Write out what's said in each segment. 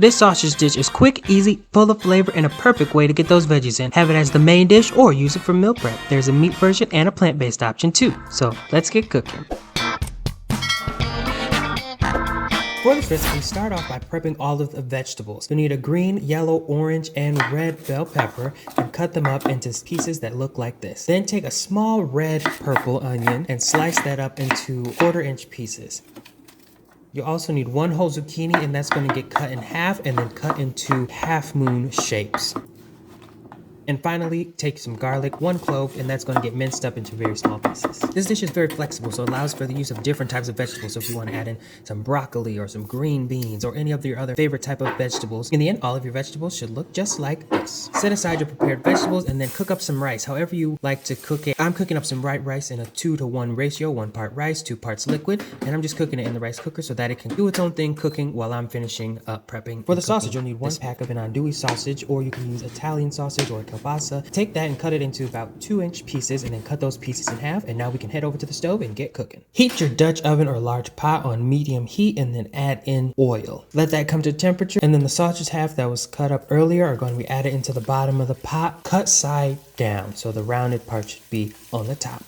This sausage dish is quick, easy, full of flavor, and a perfect way to get those veggies in. Have it as the main dish or use it for meal prep. There's a meat version and a plant-based option too. So let's get cooking. For this recipe, start off by prepping all of the vegetables. You'll need a green, yellow, orange, and red bell pepper and cut them up into pieces that look like this. Then take a small red purple onion and slice that up into 1/4-inch pieces. You also need 1 whole zucchini, and that's going to get cut in half and then cut into half-moon shapes. And finally, take some garlic, 1 clove, and that's going to get minced up into very small pieces. This dish is very flexible, so it allows for the use of different types of vegetables. So if you want to add in some broccoli or some green beans or any of your other favorite type of vegetables, in the end, all of your vegetables should look just like this. Set aside your prepared vegetables and then cook up some rice, however you like to cook it. I'm cooking up some white rice in a 2-to-1 ratio, 1 part rice, 2 parts liquid, and I'm just cooking it in the rice cooker so that it can do its own thing cooking while I'm finishing up prepping. For the sausage, you'll need 1 pack of an andouille sausage, or you can use Italian sausage or kielbasa. Take that and cut it into about 2-inch pieces and then cut those pieces in half, and now we can head over to the stove and get cooking. Heat your Dutch oven or large pot on medium heat and then add in oil. Let that come to temperature, and then the sausage half that was cut up earlier are going to be added into the bottom of the pot, cut side down, so the rounded part should be on the top.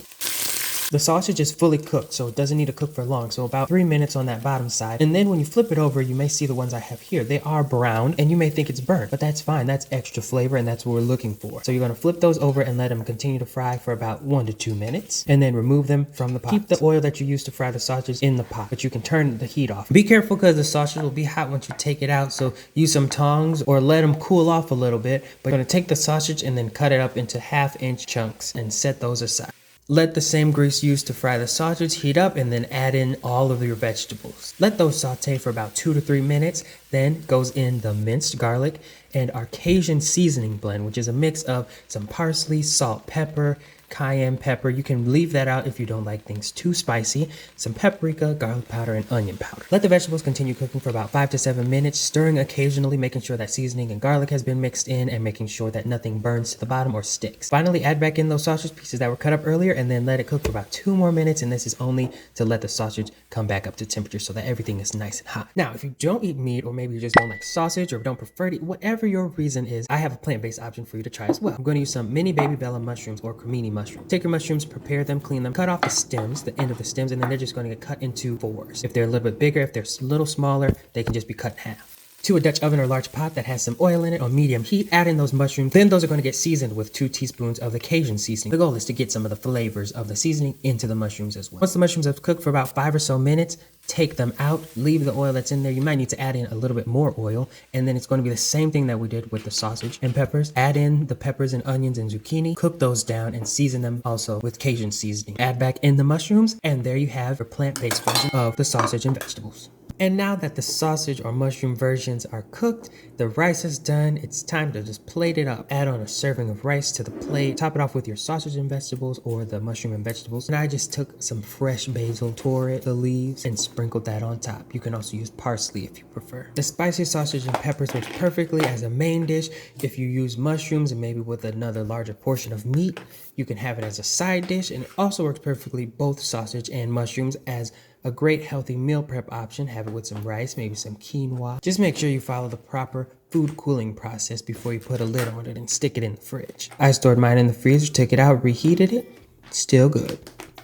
The sausage is fully cooked, so it doesn't need to cook for long, so about 3 minutes on that bottom side. And then when you flip it over, you may see the ones I have here. They are brown, and you may think it's burnt, but that's fine. That's extra flavor, and that's what we're looking for. So you're going to flip those over and let them continue to fry for about 1 to 2 minutes, and then remove them from the pot. Keep the oil that you use to fry the sausage in the pot, but you can turn the heat off. Be careful because the sausage will be hot once you take it out, so use some tongs or let them cool off a little bit. But you're going to take the sausage and then cut it up into 1/2-inch chunks and set those aside. Let the same grease used to fry the sausage heat up and then add in all of your vegetables. Let those saute for about 2 to 3 minutes. Then goes in the minced garlic and our Cajun seasoning blend, which is a mix of some parsley, salt, pepper, cayenne pepper. You can leave that out if you don't like things too spicy. Some paprika, garlic powder, and onion powder. Let the vegetables continue cooking for about 5 to 7 minutes, stirring occasionally, making sure that seasoning and garlic has been mixed in and making sure that nothing burns to the bottom or sticks. Finally, add back in those sausage pieces that were cut up earlier and then let it cook for about 2 more minutes, and this is only to let the sausage come back up to temperature so that everything is nice and hot. Now, if you don't eat meat, or maybe you just don't like sausage or don't prefer to eat, whatever your reason is, I have a plant-based option for you to try as well. I'm going to use some mini baby bella mushrooms or cremini mushrooms. Take your mushrooms, prepare them, clean them, cut off the stems, the end of the stems, and then they're just going to get cut into 4s. If they're a little bit bigger, if they're a little smaller, they can just be cut in half. To a Dutch oven or large pot that has some oil in it on medium heat, add in those mushrooms. Then those are going to get seasoned with 2 teaspoons of the Cajun seasoning. The goal is to get some of the flavors of the seasoning into the mushrooms as well. Once the mushrooms have cooked for about 5 or so minutes, take them out, leave the oil that's in there. You might need to add in a little bit more oil, and then it's going to be the same thing that we did with the sausage and peppers. Add in the peppers and onions and zucchini, cook those down, and season them also with Cajun seasoning. Add back in the mushrooms, and there you have your plant-based version of the sausage and vegetables. And now that the sausage or mushroom versions are cooked, the rice is done, it's time to just plate it up. Add on a serving of rice to the plate, top it off with your sausage and vegetables or the mushroom and vegetables. And I just took some fresh basil, tore it, the leaves, and sprinkled that on top. You can also use parsley if you prefer. The spicy sausage and peppers works perfectly as a main dish. If you use mushrooms and maybe with another larger portion of meat, you can have it as a side dish, and it also works perfectly both sausage and mushrooms as a great healthy meal prep option. Have it with some rice, maybe some quinoa. Just make sure you follow the proper food cooling process before you put a lid on it and stick it in the fridge. I stored mine in the freezer, took it out, reheated it, still good.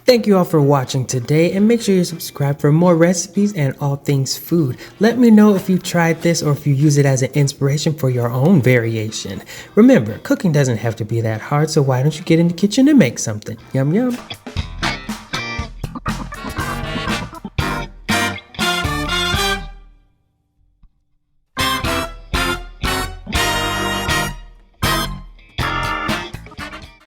Thank you all for watching today, and make sure you subscribe for more recipes and all things food. Let me know if you tried this or if you use it as an inspiration for your own variation. Remember, cooking doesn't have to be that hard, so why don't you get in the kitchen and make something? Yum yum.